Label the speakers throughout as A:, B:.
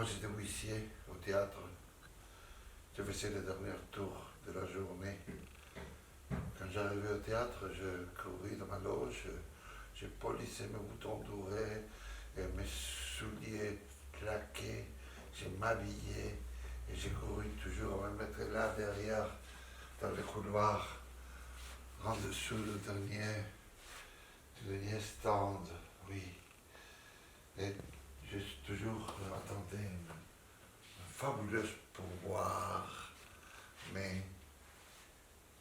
A: Moi, j'étais huissier au théâtre. Je faisais le dernier tour de la journée. Quand j'arrivais au théâtre, je courais dans ma loge, j'ai polissé mes boutons dorés, et mes souliers claqués, j'ai m'habillé et j'ai couru toujours à me mettre là derrière, dans le couloir, en dessous du dernier stand, oui. Et j'ai toujours attendu une fabuleuse pourboire, mais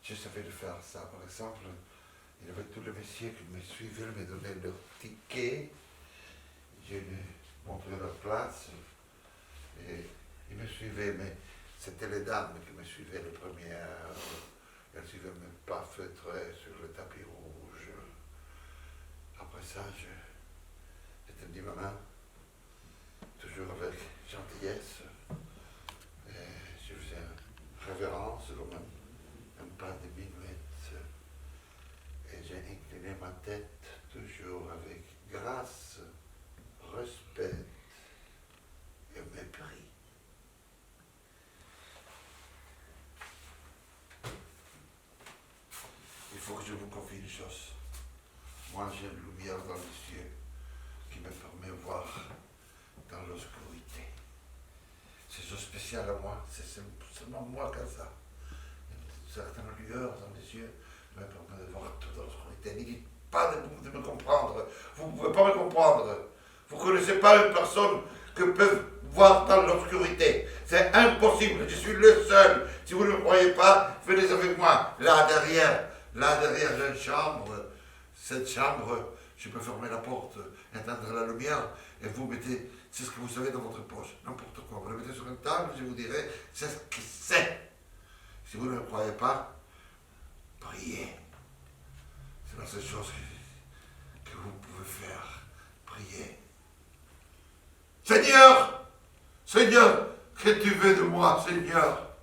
A: je savais de faire ça. Par exemple, il y avait tous les messieurs qui me suivaient, me donnaient leur ticket, je leur montrais leur place, et ils me suivaient, mais c'était les dames qui me suivaient les premières. Elles suivaient mes pas feutrés sur le tapis rouge. Après ça, je tendis ma main, toujours avec gentillesse, et je faisais une révérence, comme un pas de minuet, et j'ai incliné ma tête toujours avec grâce, respect et mépris. Il faut que je vous confie une chose. Moi, j'ai une lumière dans les yeux qui me permet de voir dans l'obscurité. C'est chose spéciale à moi, c'est seulement moi qui a ça. Une certaine lueur dans les yeux me permet de voir tout dans l'obscurité. Ne dites pas de me comprendre. Vous ne pouvez pas me comprendre. Vous ne connaissez pas une personne que peut voir dans l'obscurité. C'est impossible. Je suis le seul. Si vous ne me croyez pas, venez avec moi. Là derrière, j'ai une chambre. Cette chambre, je peux fermer la porte, éteindre la lumière, et vous mettez, c'est ce que vous savez dans votre poche, n'importe quoi. Vous le mettez sur une table, je vous dirai, c'est ce que c'est. Si vous ne me croyez pas, priez. C'est la seule chose que vous pouvez faire. Priez. Seigneur, Seigneur, que tu veux de moi, Seigneur?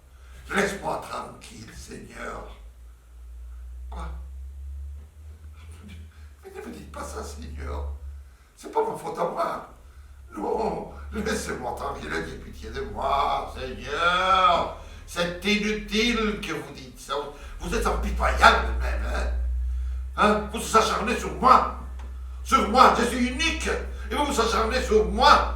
A: Laisse-moi tranquille, Seigneur. Quoi? Mais ne me dites pas ça, Seigneur. C'est pas ma faute à moi. Non, laissez-moi tranquille, ayez pitié de moi, Seigneur. C'est inutile que vous dites ça. Vous êtes impitoyable même, hein? Vous vous acharnez sur moi. Sur moi, je suis unique. Et vous vous acharnez sur moi.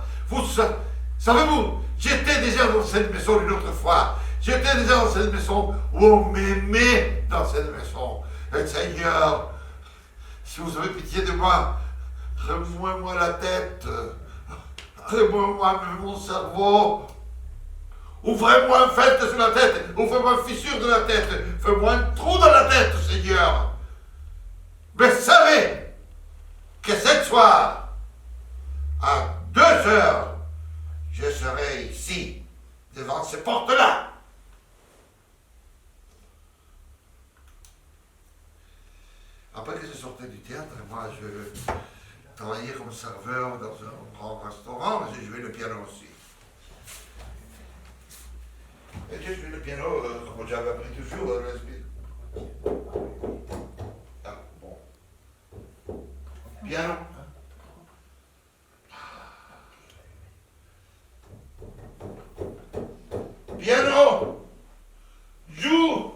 A: Savez-vous, j'étais déjà dans cette maison une autre fois. J'étais déjà dans cette maison où on m'aimait dans cette maison. Et Seigneur, si vous avez pitié de moi, remouez-moi la tête. Remouez-moi mon cerveau. Ouvrez-moi un fête sur la tête. Ouvrez-moi une fissure de la tête. Faites-moi un trou dans la tête, Seigneur. Mais savez que cette soir, à 2h, je serai ici, devant ces portes-là. Après que je sortais du théâtre, moi, je travaillais comme serveur dans un grand restaurant, et j'ai joué le piano aussi. Et j'ai joué le piano comme j'avais appris toujours à l'esprit. Ah, bon. Piano. Piano. Joue.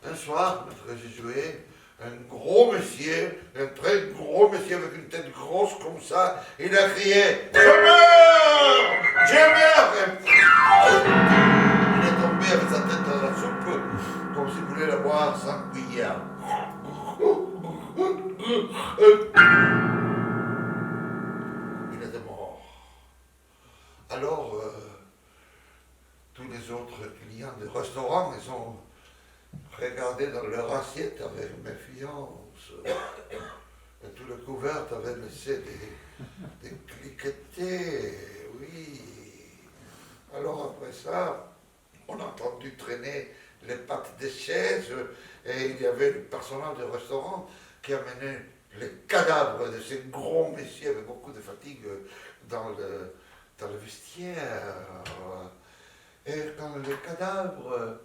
A: Un soir, après j'ai joué, un gros monsieur, un très gros monsieur avec une tête grosse comme ça, il a crié « Je meurs! Je meurs !» Il est tombé avec sa tête dans la soupe, comme s'il voulait la boire sans cuillère. Il était mort. Alors, tous les autres clients du restaurant, ils ont regardé dans leur assiette avec méfiance. Et tout le couvert avait laissé des cliquetés, oui. Alors après ça, on a entendu traîner les pattes des chaises et il y avait le personnel du restaurant qui amenait le cadavre de ce gros monsieur avec beaucoup de fatigue dans le vestiaire. Et quand le cadavre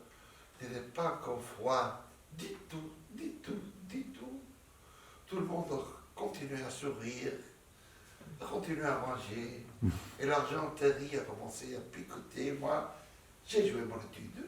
A: n'était pas encore froid, dit tout, tout le monde continuait à sourire, continuait à manger, et l'argenterie a commencé à picoter. Moi, j'ai joué mon étude.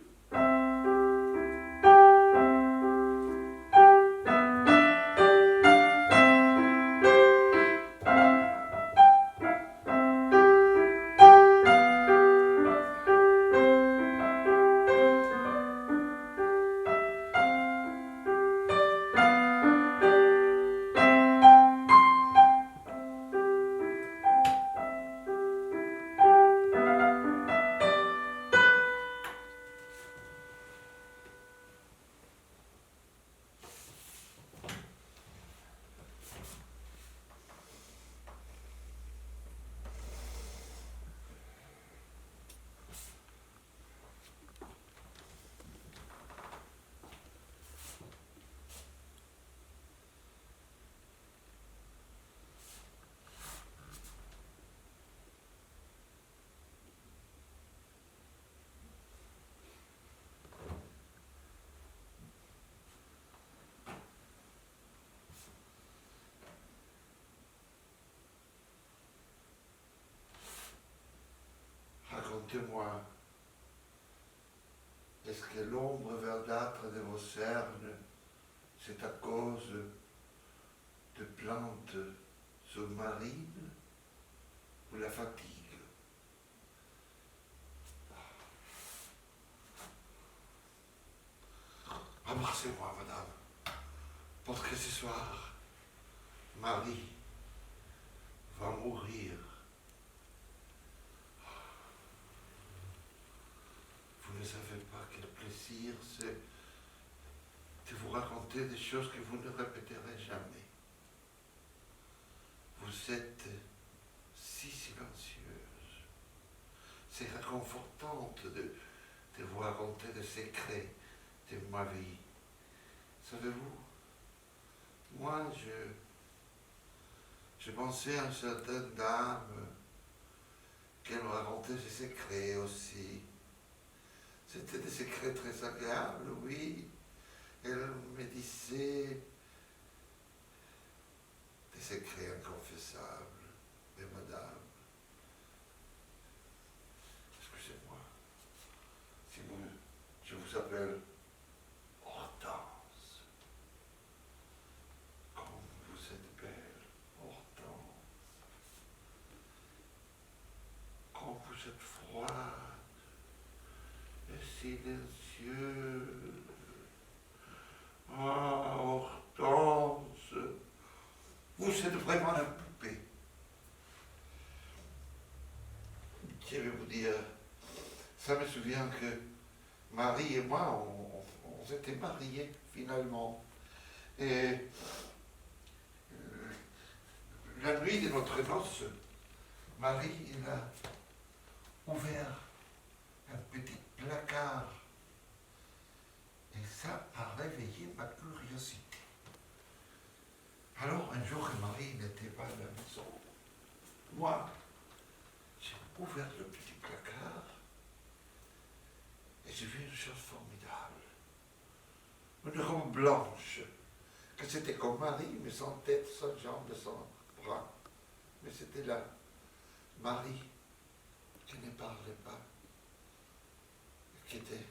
A: Racontez-moi, est-ce que l'ombre verdâtre de vos cernes, c'est à cause de plantes sous-marines ou la fatigue? Embrassez-moi, madame, parce que ce soir, Marie va mourir. Vous ne savez pas quel plaisir c'est de vous raconter des choses que vous ne répéterez jamais. Vous êtes si silencieuse. C'est réconfortant de vous raconter des secrets de ma vie. Savez-vous, moi, je pensais à une certaine dame qu'elle me racontait ses secrets aussi. C'était des secrets très agréables, oui. Elle me disait des secrets inconfessables. Mais madame, excusez-moi, si je vous appelle Hortense. Comme vous êtes belle, Hortense. Comme vous êtes froide et silencieuse. Ah, Hortense, vous êtes vraiment un poupée. Je vais vous dire, ça me souvient que Marie et moi, on s'était mariés finalement. Et la nuit de notre noce, Marie, elle a ouvert un petit placard. Et ça a réveillé ma curiosité. Alors, un jour que Marie n'était pas à la maison, moi, j'ai ouvert le petit placard et j'ai vu une chose formidable. Une robe blanche, que c'était comme Marie, mais sans tête, sans jambes, sans bras. Mais c'était là, Marie, qui ne parlait pas, qui était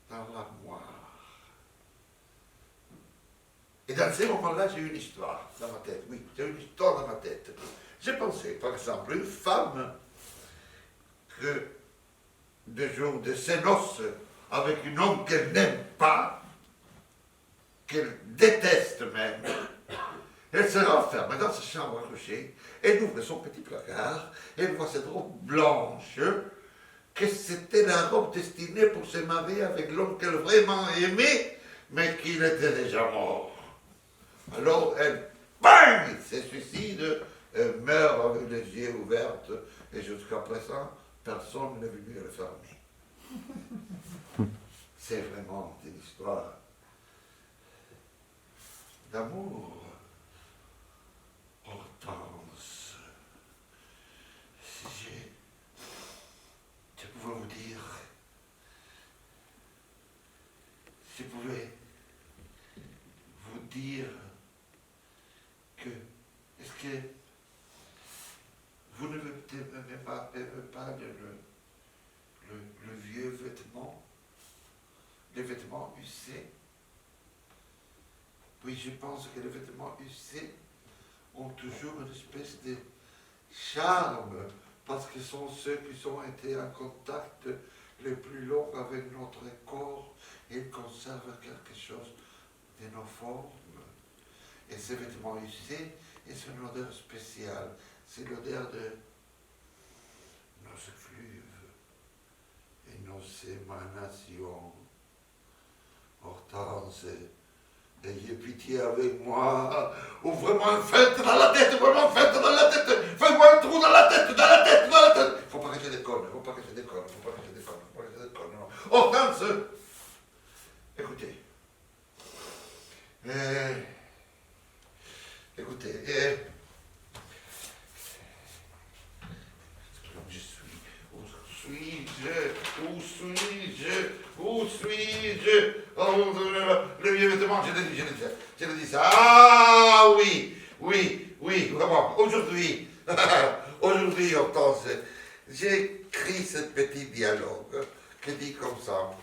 A: dans l'armoire. Et dans ces moments-là, j'ai eu une histoire dans ma tête. Oui, j'ai eu une histoire dans ma tête. J'ai pensé, par exemple, une femme que, de jour de ses noces, avec un homme qu'elle n'aime pas, qu'elle déteste même, elle se renferme dans sa chambre à coucher, elle ouvre son petit placard, elle voit cette robe blanche, que c'était la robe destinée pour se marier avec l'homme qu'elle vraiment aimait, mais qu'il était déjà mort. Alors elle, bang, se suicide, elle meurt avec les yeux ouverts, et jusqu'à présent, personne n'est venu le fermer. C'est vraiment une histoire d'amour, je pouvais vous dire que, est-ce que vous ne m'aimez pas le vieux vêtement, les vêtements usés? Oui, je pense que les vêtements usés ont toujours une espèce de charme, parce que ce sont ceux qui ont été en contact le plus long avec notre corps et ils conservent quelque chose de nos formes. Et ces vêtements usés, c'est une odeur spéciale. C'est l'odeur de nos effluves et nos émanations. Hortense, ayez pitié avec moi. Ouvrez-moi une fête dans la tête, ouvrez-moi une fête dans la tête. Faites-moi un trou dans la tête, dans la tête, dans la tête. Faut pas que je déconne, faut pas que je déconne, faut pas que je déconne, faut pas que je déconne. Non. Hortense, écoutez. Écoutez, où suis-je? Oh, le vieux vêtement, je l'ai dit ça. Ah oui, vraiment, aujourd'hui, Hortense, j'ai écrit ce petit dialogue qui dit comme ça.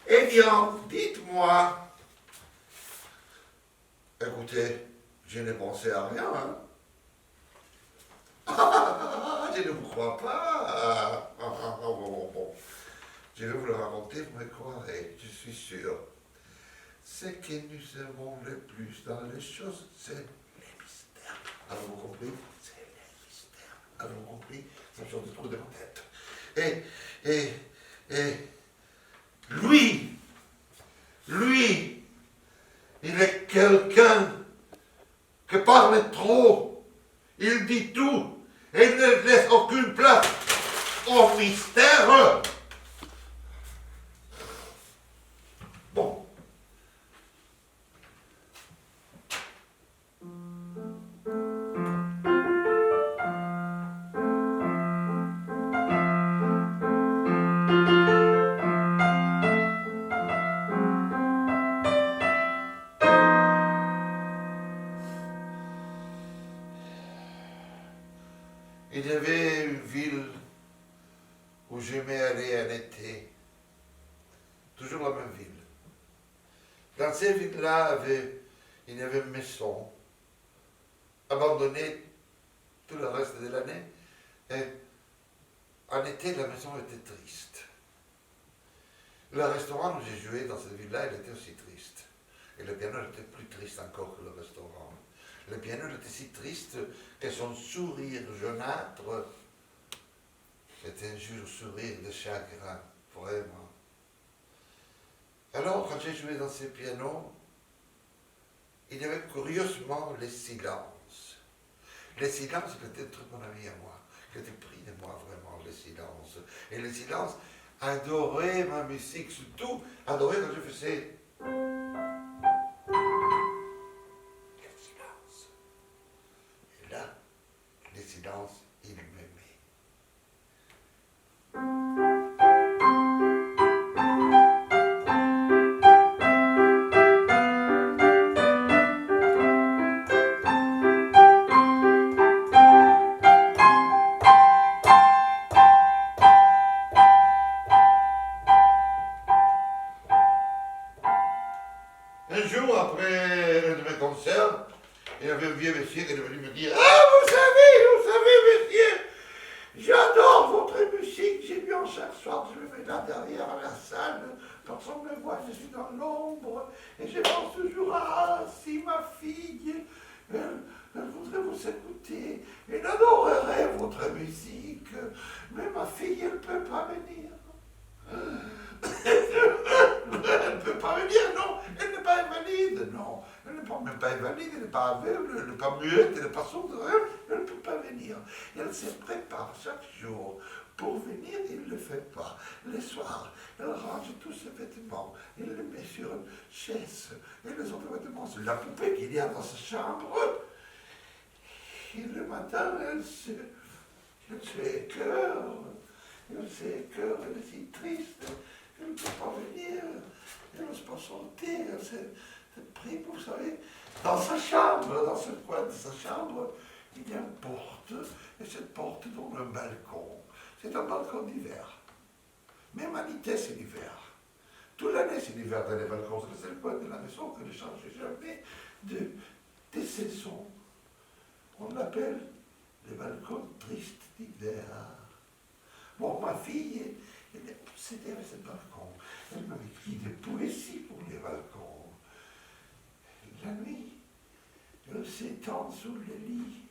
A: Eh bien, dites-moi. Écoutez, je n'ai pensé à rien, hein. Je ne vous crois pas. Bon. Je vais vous le raconter, vous me croirez, je suis sûr. Ce que nous aimons le plus dans les choses, c'est les mystères. Avez-vous compris? C'est les mystères. Avez-vous compris? Ça change de trop de ma tête. Et lui, il est quelqu'un qui parle trop. Il dit tout. Et il ne laisse aucune place au mystère. Bon. Il y avait une ville où j'aimais aller en été. Toujours la même ville. Dans ces villes-là, il y avait une maison abandonnée tout le reste de l'année. Et en été, la maison était triste. Le restaurant où j'ai joué dans cette ville-là, il était aussi triste. Et le piano était plus triste encore que le restaurant. Le piano était si triste que son sourire jaunâtre était un sourire de chagrin, vraiment. Alors, quand j'ai joué dans ces pianos, il y avait curieusement les silences. Les silences, c'était un très bon ami à moi, qui était pris de moi vraiment, les silences. Et les silences adoraient ma musique, surtout adoraient quand je faisais... Quel silence! Et là, les silences, ils m'aimaient. Un jour, après un de mes concerts, il y avait un vieux monsieur qui est venu me dire « Ah, vous savez, monsieur, j'adore votre musique, j'ai bien chaque soir, je me mets là derrière à la salle, personne ne me voit, je suis dans l'ombre, et je pense toujours, ah, si ma fille, elle voudrait vous écouter, elle adorerait votre musique, mais ma fille, elle ne peut pas venir. » Elle ne peut pas venir, non, elle n'est pas invalide, non, elle n'est pas, même pas invalide, elle n'est pas aveugle, elle n'est pas muette, elle n'est pas sourde, elle ne peut pas venir. Elle se prépare chaque jour pour venir, il ne le fait pas. Le soir, elle range tous ses vêtements, elle les met sur une chaise, et les autres vêtements, c'est la poupée qu'il y a dans sa chambre. Et le matin, elle se écœure, elle est si triste. Elle ne peut pas venir, elle cette prime, vous savez, dans sa chambre, dans ce coin de sa chambre, il y a une porte, et cette porte donne un balcon. C'est un balcon d'hiver. Même en été, c'est l'hiver. Toute l'année, c'est l'hiver dans les balcons. C'est le coin de la maison que ne change jamais des saisons. On l'appelle les balcons tristes d'hiver. Bon, ma fille, elle est obsédée avec ce balcon. Elle m'a écrit des poésies pour les balcons. La nuit, elle s'étend sous le lit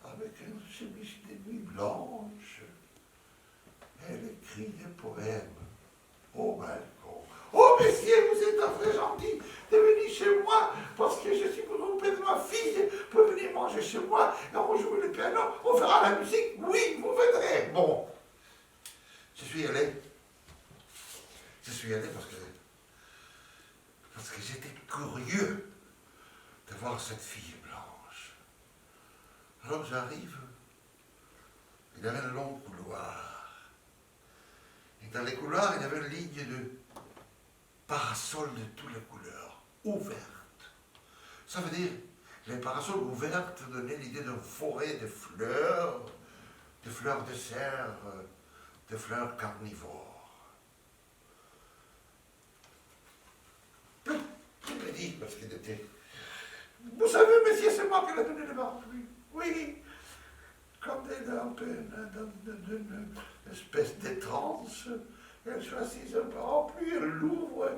A: avec une chemise de nuit blanche. Elle écrit des poèmes au balcon. Oh, messieurs, vous êtes très gentil de venir chez moi parce que je suis occupé de ma fille. Vous pouvez venir manger chez moi et on joue le piano, on fera la musique. Oui, vous viendrez. Bon, je suis allé. Je suis allé parce que j'étais curieux de voir cette fille blanche. Alors j'arrive. Il y avait un long couloir. Et dans les couloirs, il y avait une ligne de parasols de toutes les couleurs, ouvertes. Ça veut dire, les parasols ouvertes donnaient l'idée d'une forêt de fleurs de serre, de fleurs carnivores. Je me dis, parce qu'il était... Vous savez, monsieur, c'est moi qui l'ai donné le parapluie. Oui. Quand elle est un peu d'une espèce de transe, elle choisit un parapluie, elle l'ouvre,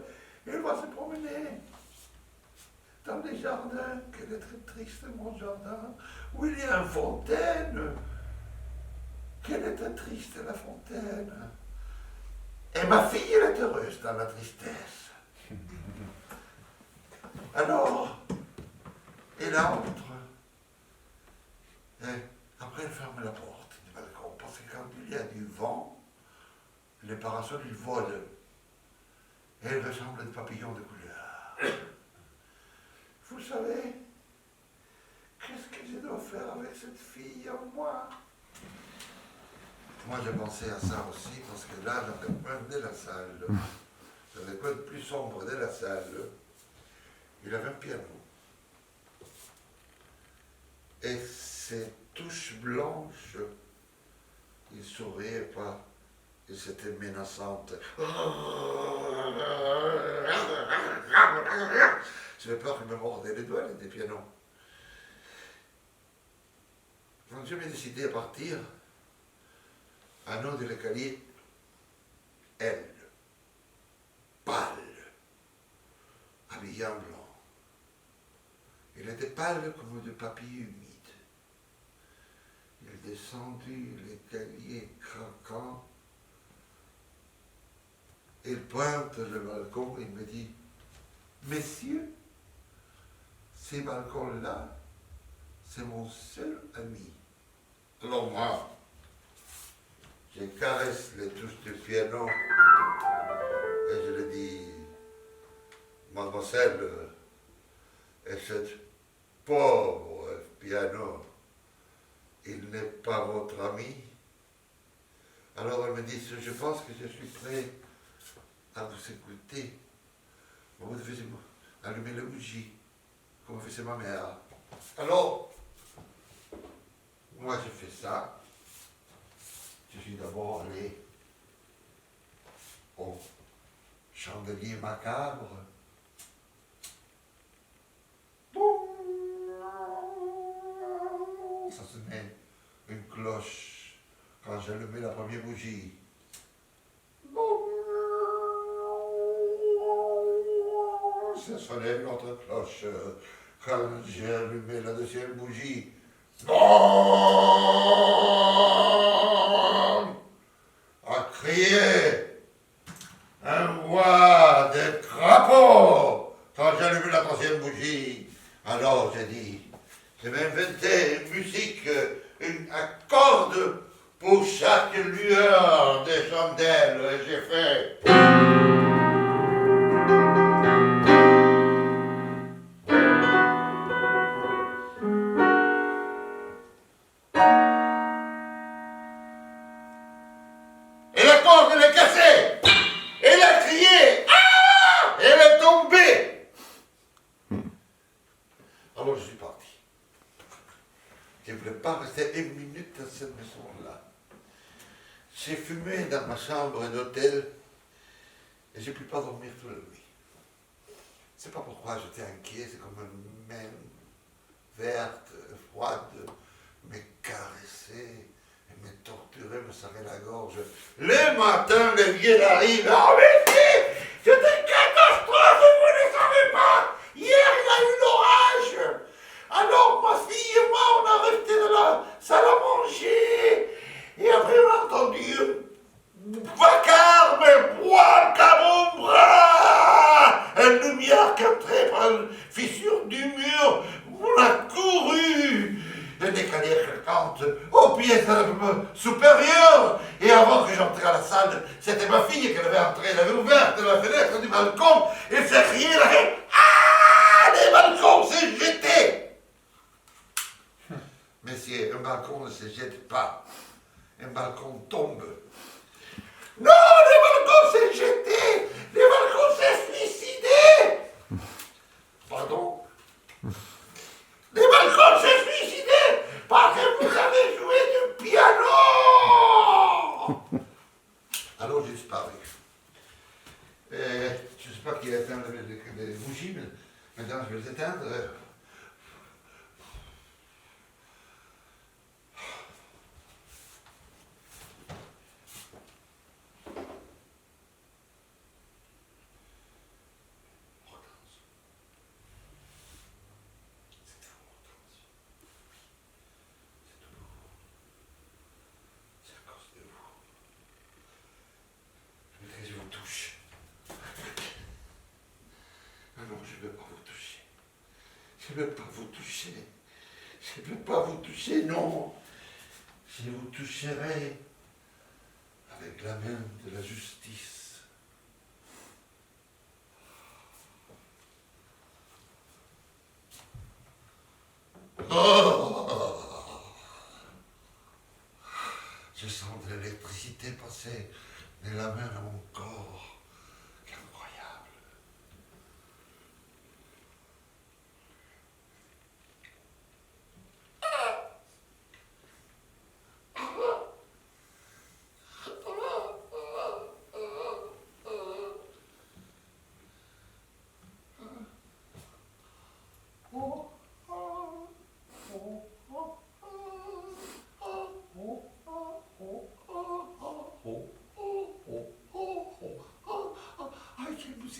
A: et elle va se promener dans les jardins, qu'elle est très triste, mon jardin, où il y a une fontaine, qu'elle est très triste, la fontaine. Et ma fille, elle est heureuse dans la tristesse. Alors, elle entre, et après elle ferme la porte du balcon, parce que quand il y a du vent, les parasols, ils volent, et elles ressemblent à des papillons de couleur. Vous savez, qu'est-ce que je dois faire avec cette fille en moi? Moi, j'ai pensé à ça aussi, parce que là, dans le coin de la salle, dans le coin le plus sombre de la salle, il avait un piano. Et ces touches blanches, il ne souriait pas, et c'était menaçante. J'avais peur qu'il me mordait les doigts, des pianos. Quand je m'ai décidé à partir, à nous de l'escalier, elle, pâle, habillée en blanc. Il était pâle comme du papier humide. Il descendit l'escalier craquant. Il pointe le balcon et il me dit, messieurs, ces balcons-là, c'est mon seul ami. Alors moi, je caresse les touches du piano et je lui dis, mademoiselle, et cette pauvre piano, il n'est pas votre ami. Alors elle me dit, je pense que je suis prêt à vous écouter. Vous devez allumer la bougie, comme faisait ma mère. Alors, moi j'ai fait ça. Je suis d'abord allé au chandelier macabre. Ça sonnait une cloche quand j'allumais la première bougie. Ça sonnait une autre cloche quand j'ai allumé la deuxième bougie. A crié un voix de crapaud quand j'ai allumé la troisième bougie. Alors j'ai dit, je vais inventer une musique, un corde pour chaque lueur des chandelles. Et j'ai fait. Et la corde, elle est cassée. Elle a crié. Ah! Elle est tombée. pas rester une minute dans cette maison-là. J'ai fumé dans ma chambre d'hôtel et j'ai pu pas dormir toute la nuit. C'est pas pourquoi j'étais inquiet, c'est comme une main verte, froide, me caresser et me torturer, me serrer la gorge. Le matin, le vieux arrive. Oh, mais c'est une catastrophe, vous ne savez pas. Hier, il y a eu l'orage. Alors, ma fille et moi, on a resté dans la salle à manger. Et après, on a entendu vacarme, poil, cabombra, une lumière qui entrait par une fissure du mur. On a couru. Un escalier craquante au pied supérieur. Et avant que j'entre à la salle, c'était ma fille qui avait entré. Elle avait ouvert la fenêtre du balcon. Elle s'est criée, elle a fait ah, les balcons s'est jeté. Messieurs, un balcon ne se jette pas. Un balcon tombe. Non, les balcons s'est jeté. Les balcons s'est suicidé. Pardon? Les balcons s'est suicidé parce que vous avez joué du piano. Alors j'ai disparu. Je ne sais pas qui a éteint les bougies, mais maintenant je vais les éteindre. Je ne veux pas vous toucher. Je ne veux pas vous toucher, non. Je vous toucherai avec la main de la justice. Oh, je sens de l'électricité passer de la main à mon corps. Quel incroyable.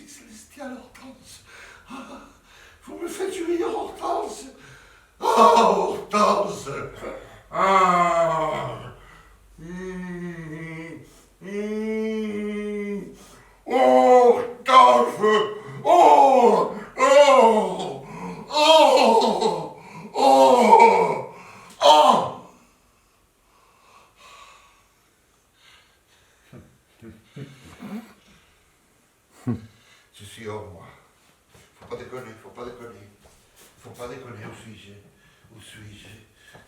A: Célestial, Hortense. Ah, vous me faites jouir, Hortense. Oh, Hortense. Ah. Oh, Hortense. Oh, oh, oh, oh, oh. Je suis hors moi. Faut pas déconner, faut pas déconner. Faut pas déconner, où suis-je? Où suis-je?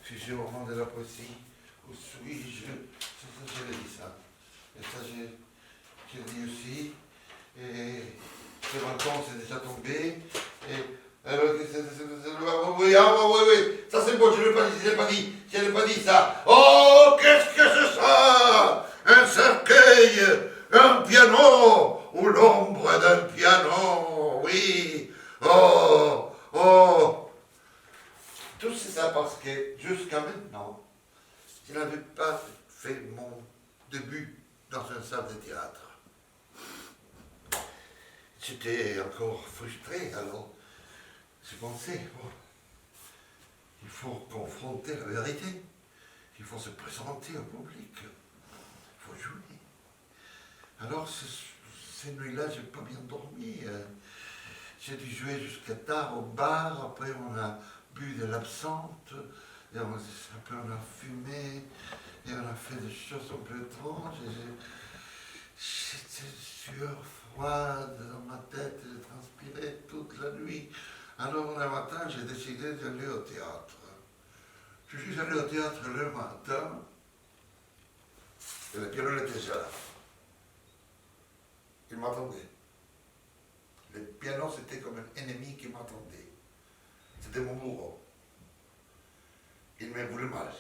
A: Suis-je au moment de la poésie? Où suis-je? Ça, je l'ai dit ça. Et ça, je l'ai dit aussi. Et ce balcon, c'est déjà tombé. Et oui, oui, ça c'est bon, je ne l'ai pas dit ça. Oh, qu'est-ce que c'est ça? Un cercueil, un piano, ou l'ombre d'un piano, oui. Oh, oh. Tout c'est ça parce que jusqu'à maintenant, je n'avais pas fait mon début dans une salle de théâtre. J'étais encore frustré, alors j'ai pensé, oh, il faut confronter la vérité, il faut se présenter au public, il faut jouer. Alors ces nuits-là, j'ai pas bien dormi. J'ai dû jouer jusqu'à tard au bar, après on a bu de l'absinthe, et après on a fumé, et on a fait des choses un peu étranges. J'étais sueur froide dans ma tête, j'ai transpiré toute la nuit. Alors le matin, j'ai décidé d'aller au théâtre. Je suis allé au théâtre le matin, et le piano était déjà là. Il m'attendait. Le piano, c'était comme un ennemi qui m'attendait. C'était mon bourreau. il me voulait mal,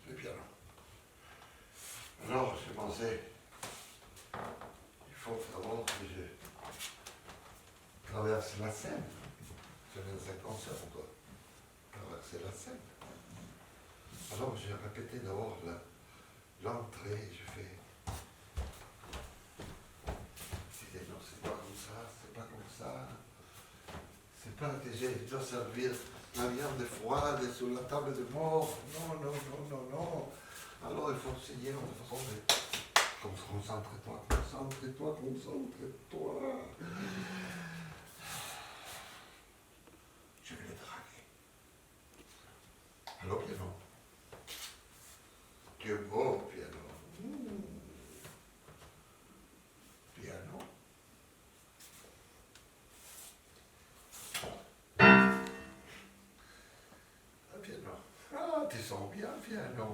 A: le piano. Alors, j'ai pensé, il faut d'abord que je traverse la Seine. C'est un concert, on doit traverser la Seine. Alors, j'ai répété d'abord l'entrée, je fais. C'était non, c'est pas comme ça, c'est pas comme ça. C'est pas que je dois servir la viande froide sur la table de mort. Non, non, non, non, non. Alors il faut enseigner de façon de. Concentre-toi, concentre-toi, concentre-toi. Je vais les draguer. Alors, piano. Tu es beau, piano. Piano. Piano. Ah, tu sens bien, piano.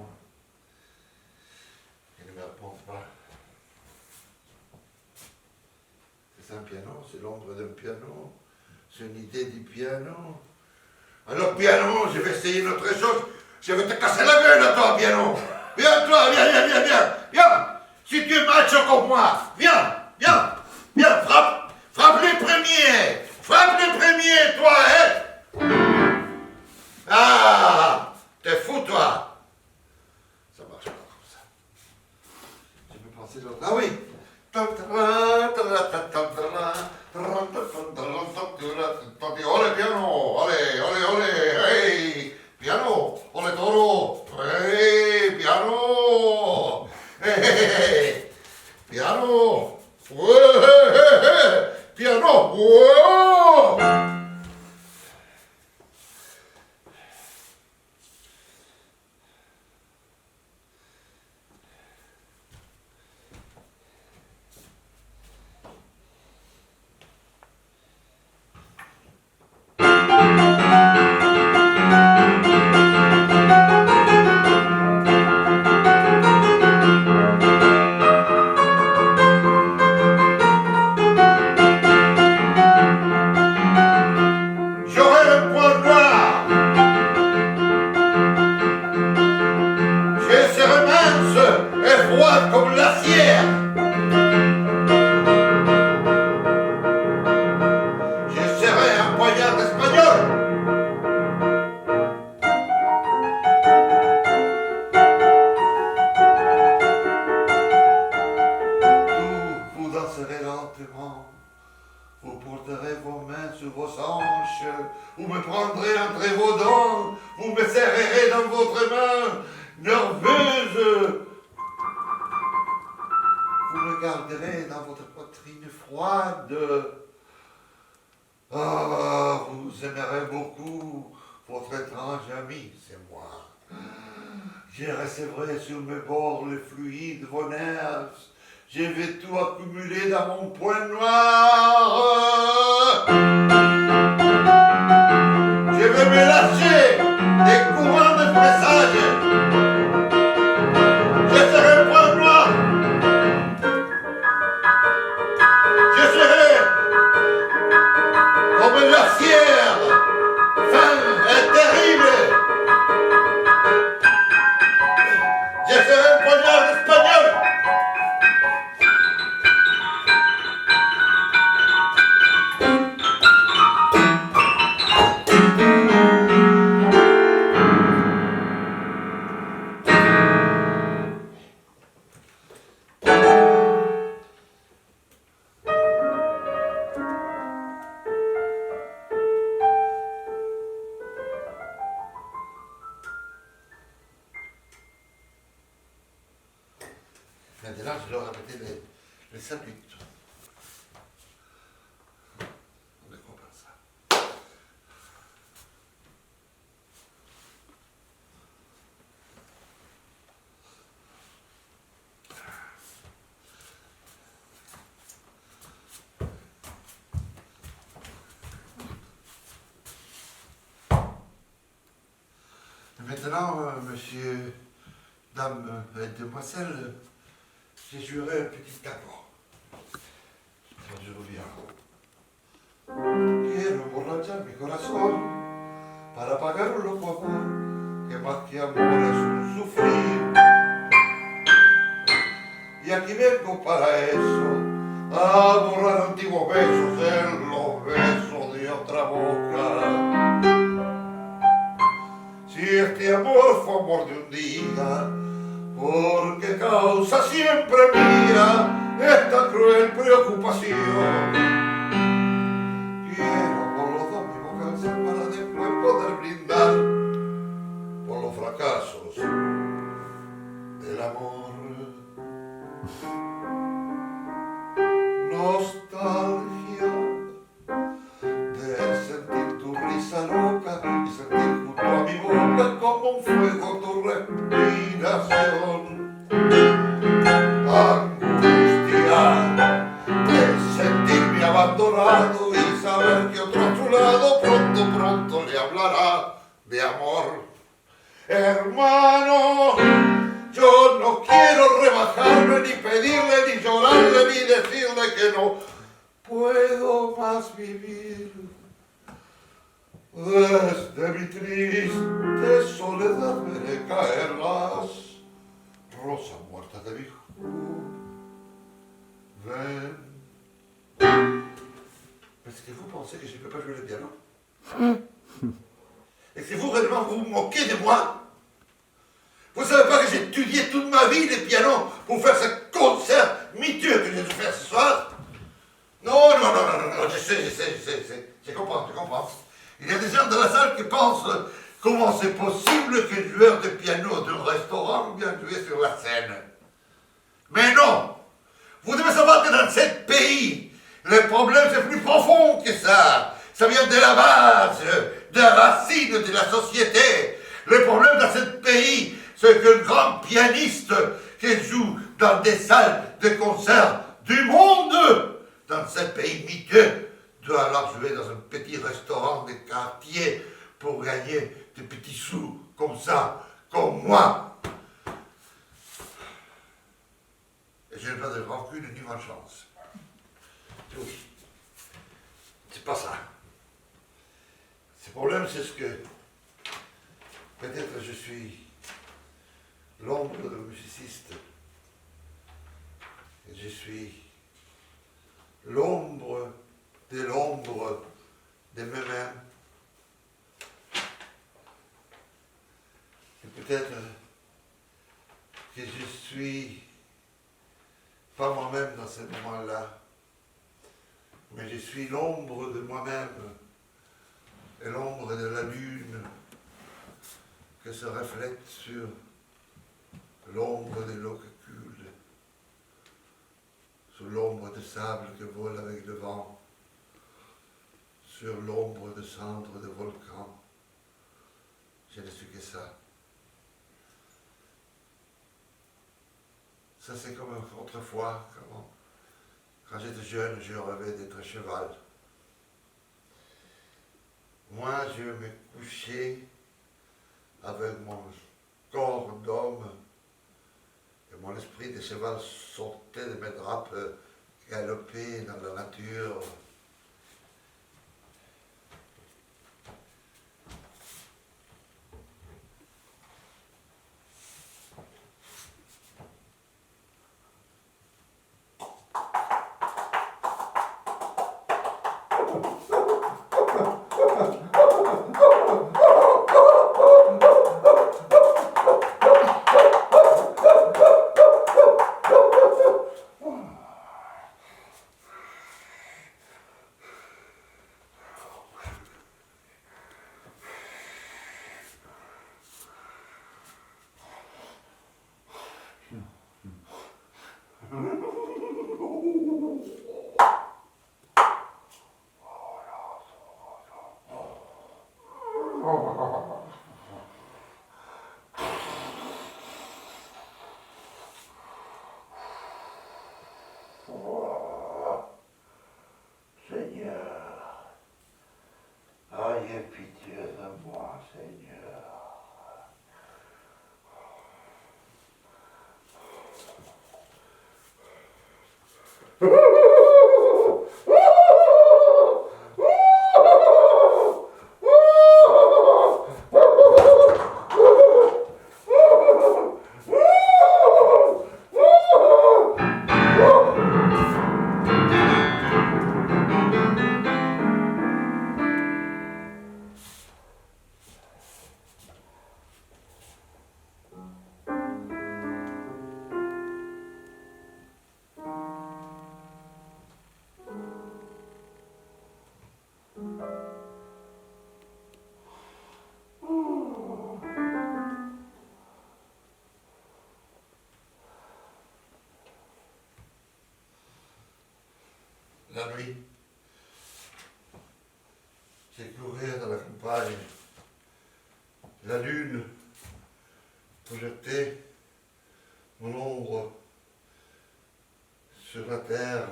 A: Il ne me répond pas. C'est un piano, c'est l'ombre d'un piano. C'est une idée du piano. Alors, piano, je vais essayer une autre chose. Je vais te casser la gueule à toi, piano. Viens, toi, viens, viens, viens, viens. Viens. Si tu es macho comme moi, viens, viens, viens, frappe. Frappe les premiers. Frappe les premiers, toi, hein. Ah, t'es fou, toi. Ça marche pas comme ça. Je peux penser l'autre. Ah oui. Ole piano, ole, ole, ole, hey, piano, ole toro, hey, piano, hey, piano, piano, j'aurai un point noir. Je serai mince et froide comme l'acier. Je serai un poignard espagnol. Vous danserez lentement. Vous porterez vos mains sur vos hanches. Vous me prendrez entre vos dents. Vous me serrerez dans votre main nerveuse. Vous me garderez dans votre poitrine froide. Ah, vous aimerez beaucoup votre étrange ami, c'est moi. J'ai recevrai sur mes bords le fluide, vos nerfs. Je vais tout accumuler dans mon poing noir. Je vais me lâcher des courants de pressages. Je serai un point noir. Je serai comme l'acier, fin et terrible. Je serai un poignard espagnol. Maintenant, je dois répéter les 5 minutes. On est comme ça. Maintenant, monsieur, dame et demoiselles, j'ai juré un petit accord. Quand je reviens. Quiero emborrachar mi corazón para pagar lo poco que más que amor es un sufrir. Y aquí vengo para eso, a borrar antiguos besos en los besos de otra boca. Si este amor fue amor de un día, porque causa siempre mía esta cruel preocupación. Quiero por los dos mi boca alzar para después poder brindar por los fracasos del amor. Nostalgia de sentir tu risa loca y sentir junto a mi boca como un fuego tu respiración. Angustia de sentirme abandonado y saber que otro a tu lado pronto le hablará de amor. Hermano, yo no quiero rebajarme, ni pedirle, ni llorarle, ni decirle que no puedo más vivir. Desde mi triste soledad veré caer las rosas muertas de mi juventud. Est-ce que vous pensez que je ne peux pas jouer le piano? Est-ce que vous réellement vous vous moquez de moi? Vous ne savez pas que j'ai étudié toute ma vie les pianos pour faire ce concert miteux que je viens de faire ce soir? Non, je sais. Je comprends. Il y a des gens dans la salle qui pensent comment c'est possible qu'un joueur de piano d'un restaurant vienne jouer sur la scène. Mais non! Vous devez savoir que dans ce pays, le problème c'est plus profond que ça. Ça vient de la base, de la racine de la société. Le problème dans ce pays, c'est qu'un grand pianiste qui joue dans des salles de concert du monde, dans ce pays miteux, doit alors jouer dans un petit restaurant de quartier pour gagner des petits sous comme ça, comme moi. Et je n'ai pas de rancune ni vengeance. Oui. C'est pas ça. Le problème, c'est ce que peut-être je suis l'ombre de musiciste. Et je suis l'ombre de mes-mêmes. Et peut-être que je suis pas moi-même dans ce moment-là, mais je suis l'ombre de moi-même et l'ombre de la lune que se reflète sur l'ombre de l'eau qui coule, sur l'ombre de sable que vole avec le vent, sur l'ombre de cendres de volcans. Je ne suis que ça. Ça c'est comme autrefois, quand j'étais jeune, je rêvais d'être cheval. Moi, je me couchais avec mon corps d'homme et mon esprit de cheval sortait de mes draps, galopait dans la nature. Ayez pitié de moi, Seigneur. la nuit. J'ai couru dans la campagne. La lune projetait mon ombre sur la terre.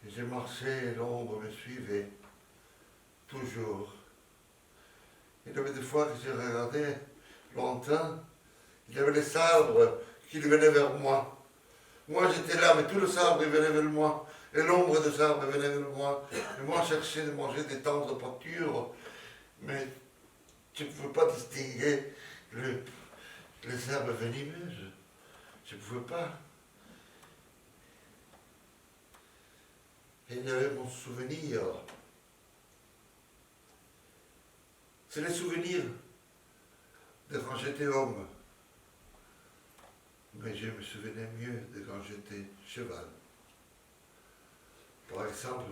A: Et j'ai marché, l'ombre me suivait, toujours. Il y avait des fois que j'ai regardé lointain, il y avait les sabres qui venaient vers moi. Moi j'étais là, mais tout le sabre venait vers moi, et l'ombre de sabre venait vers moi. Et moi je cherchais de manger des tendres pâtures, mais je ne pouvais pas distinguer les herbes venimeuses. Je ne pouvais pas. Et il y avait mon souvenir. C'est les souvenirs de quand j'étais homme. Mais je me souvenais mieux de quand j'étais cheval. Par exemple,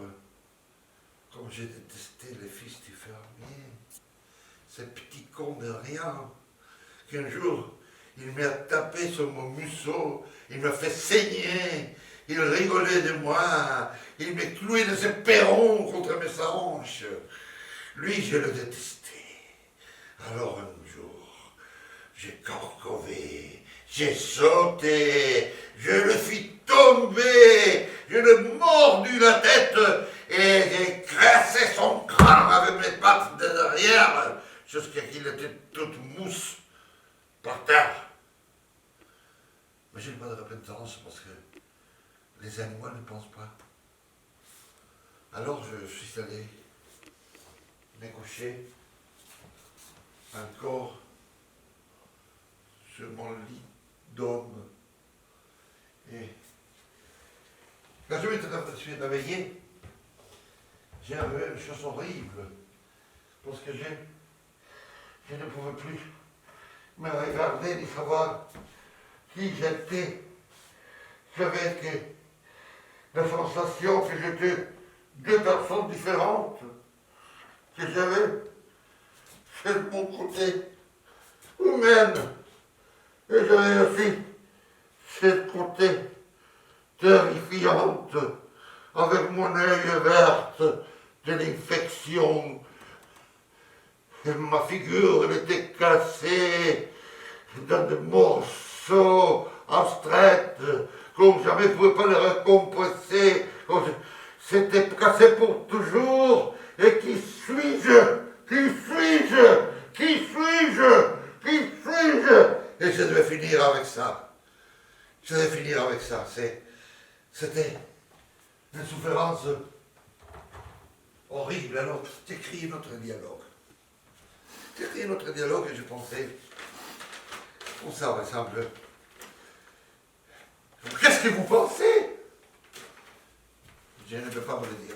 A: comme j'ai détesté les fils du fermier, ces petits cons de rien, qu'un jour, il m'a tapé sur mon museau, il m'a fait saigner, il rigolait de moi, il m'a cloué de ses perrons contre mes hanches. Lui, je le détestais. Alors un jour, j'ai corcové, j'ai sauté, je le fis tomber, je le mordu la tête et j'ai crassé son crâne avec mes pattes de derrière jusqu'à qu'il était toute mousse par terre. Mais j'ai pas de repentance parce que les animaux ne pensent pas. Alors je suis allé me coucher encore sur mon lit d'homme. Et quand je me suis réveillé, j'ai vu une chose horrible. Parce que je ne pouvais plus me regarder ni savoir qui j'étais. J'avais que la sensation que j'étais deux personnes différentes. Que j'avais de mon côté humaine. Et j'avais aussi cette côté terrifiante, avec mon œil verte de l'infection. Et ma figure, elle était cassée dans des morceaux abstraits, comme jamais je ne pouvais pas les recompresser. C'était cassé pour toujours. Et qui suis-je? Qui suis-je? Qui suis-je? Qui suis-je? Et je devais finir avec ça. Je devais finir avec ça. C'était une souffrance horrible. Alors, j'écris notre dialogue. J'écris notre dialogue et je pensais, pour ça, par exemple, qu'est-ce que vous pensez? Je ne peux pas me le dire.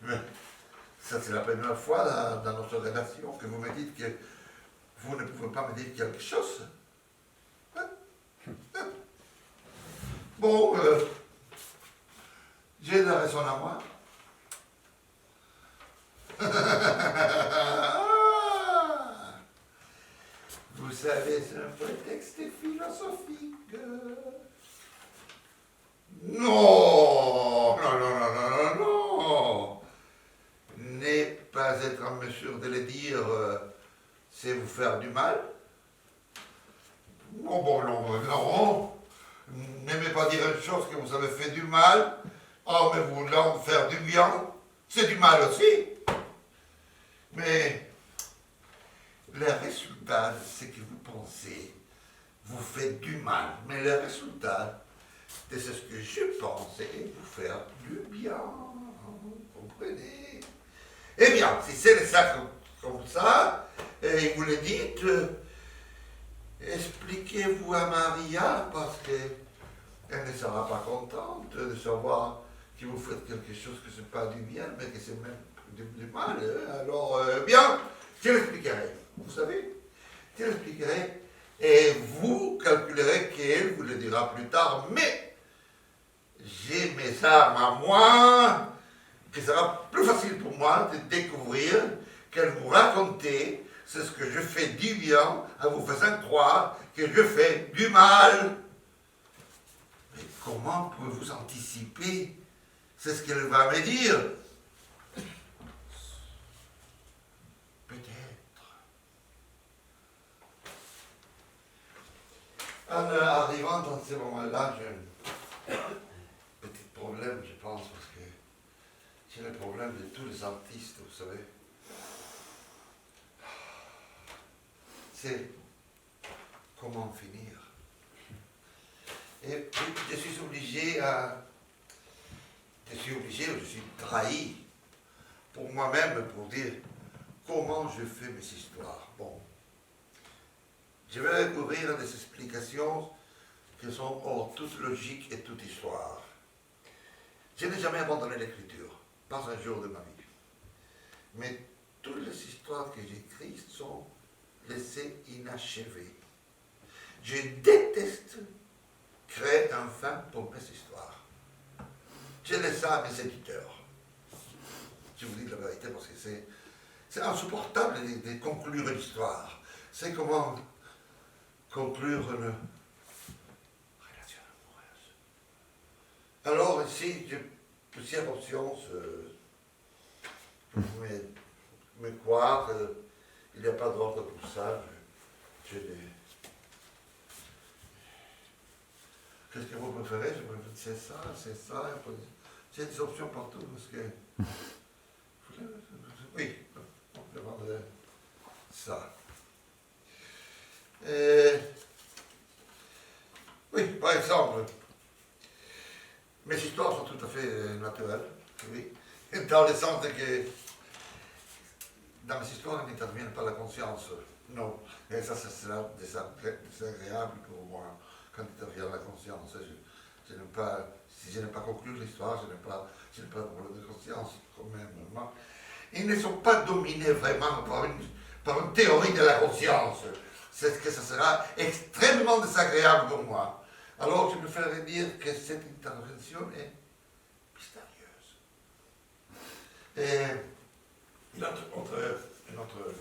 A: Mais ça, c'est la première fois dans notre relation que vous me dites que vous ne pouvez pas me dire quelque chose. Hein? Bon, j'ai la raison à moi. Vous savez, c'est un prétexte philosophique. Non, non, non, non, non, non, non. Ne pas être en mesure de le dire, c'est vous faire du mal. Non, bon, non, non. N'aimez pas dire une chose que vous avez fait du mal, en me voulant faire du bien, c'est du mal aussi. Mais le résultat de ce que vous pensez, vous faites du mal. Mais le résultat de ce que je pense est vous faire du bien. Vous comprenez? Eh bien, si c'est ça comme ça, et vous le dites, expliquez-vous à Maria, parce qu'elle ne sera pas contente de savoir que vous faites quelque chose que ce n'est pas du bien, mais que c'est même du mal. Hein? Alors, bien, je l'expliquerai. Vous savez, je l'expliquerai. Et vous calculerez qu'elle vous le dira plus tard, mais j'ai mes armes à moi, que sera plus facile pour moi de découvrir qu'elle vous racontait c'est ce que je fais du bien en vous faisant croire que je fais du mal. Mais comment pouvez-vous anticiper? C'est ce qu'elle va me dire. Peut-être. En arrivant dans ce moment-là, j'ai un petit problème, je pense, parce que c'est le problème de tous les artistes, vous savez. C'est comment finir. Et je suis obligé, je suis trahi pour moi-même pour dire comment je fais mes histoires. Bon, je vais recourir à des explications qui sont hors toute logique et toute histoire. Je n'ai jamais abandonné l'écriture, pas un jour de ma vie. Mais toutes les histoires que j'écris sont laissées inachevées. Je déteste créer un fin pour mes histoires. Je laisse ça à mes éditeurs. Je vous dis la vérité parce que c'est insupportable de conclure une histoire. C'est comment conclure une relation amoureuse. Alors ici, j'ai plusieurs options pour me croire qu'il n'y a pas d'ordre pour ça. Qu'est-ce que vous préférez? C'est ça, c'est ça. J'ai des options partout parce que... Oui, on demanderait ça. Oui, par exemple, mes histoires sont tout à fait naturelles, oui, dans le sens que dans mes histoires, il n'intervient pas la conscience, non, et ça sera désagréable pour moi quand il intervient la conscience. Je n'aime pas, si je n'ai pas conclu l'histoire, je n'ai pas de problème de conscience quand même. Non? Ils ne sont pas dominés vraiment par une théorie de la conscience. C'est que ça sera extrêmement désagréable pour moi. Alors je préférerais dire que cette intervention est mystérieuse. Et il y a une autre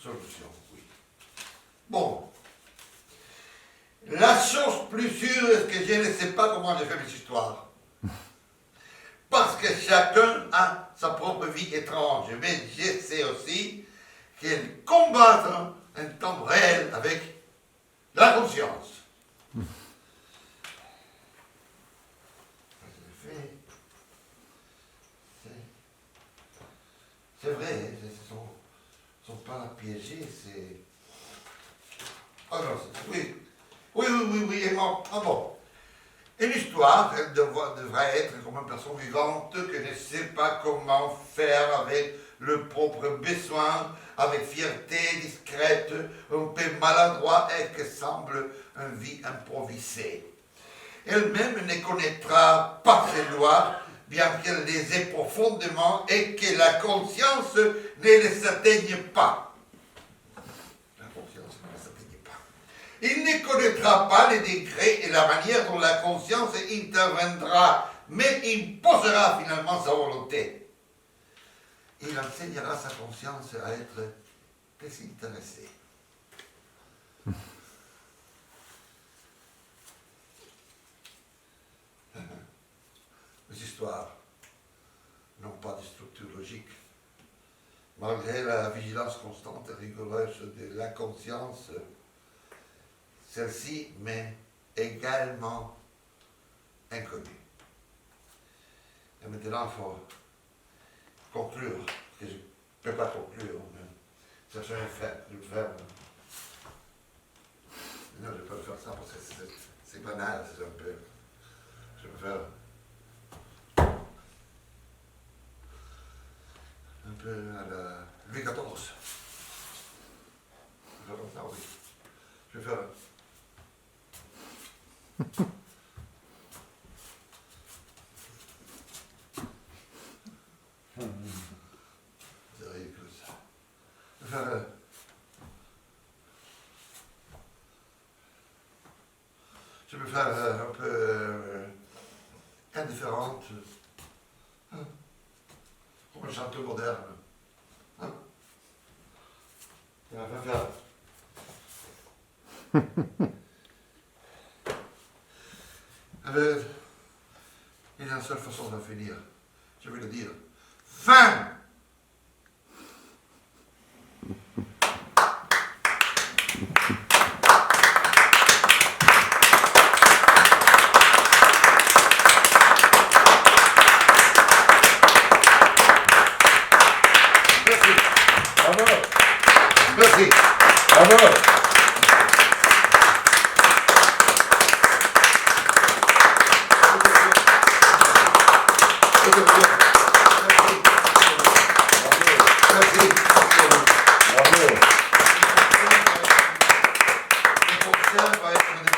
A: solution, oui. Bon. La chose plus sûre est que je ne sais pas comment je fais mes histoires. Parce que chacun a sa propre vie étrange. Mais je sais aussi qu'elles combattent un temps réel avec la conscience. C'est vrai, ils ne sont pas piégés, c'est... Ah non, oui. Oui, et bon. Ah bon. Une histoire, elle devrait être comme une personne vivante qui ne sait pas comment faire avec le propre besoin, avec fierté discrète, un peu maladroit et qui semble une vie improvisée. Elle-même ne connaîtra pas ses lois, bien qu'elle les ait profondément et que la conscience ne les atteigne pas. Il ne connaîtra pas les degrés et la manière dont la conscience interviendra, mais imposera finalement sa volonté. Il enseignera sa conscience à être désintéressée. Les histoires n'ont pas de structure logique. Malgré la vigilance constante et rigoureuse de la conscience, celle-ci m'est également inconnue. Et maintenant, il faut conclure, que je ne peux pas conclure, mais chercher un verbe. Non, je peux pas faire ça parce que c'est banal, c'est un peu... Je peux faire un peu à la Louis XIV. Je vais faire comme ça, oui. Je vais faire... C'est ridicule ça. Je vais faire... Je vais faire un peu indifférente, comme un chanteur moderne. Je vais faire Alors, il y a une seule façon de finir. Je vais le dire. Fin!
B: Bravo.
A: Merci.
B: Bravo.
A: Merci.
B: Bravo.
A: Le concert va être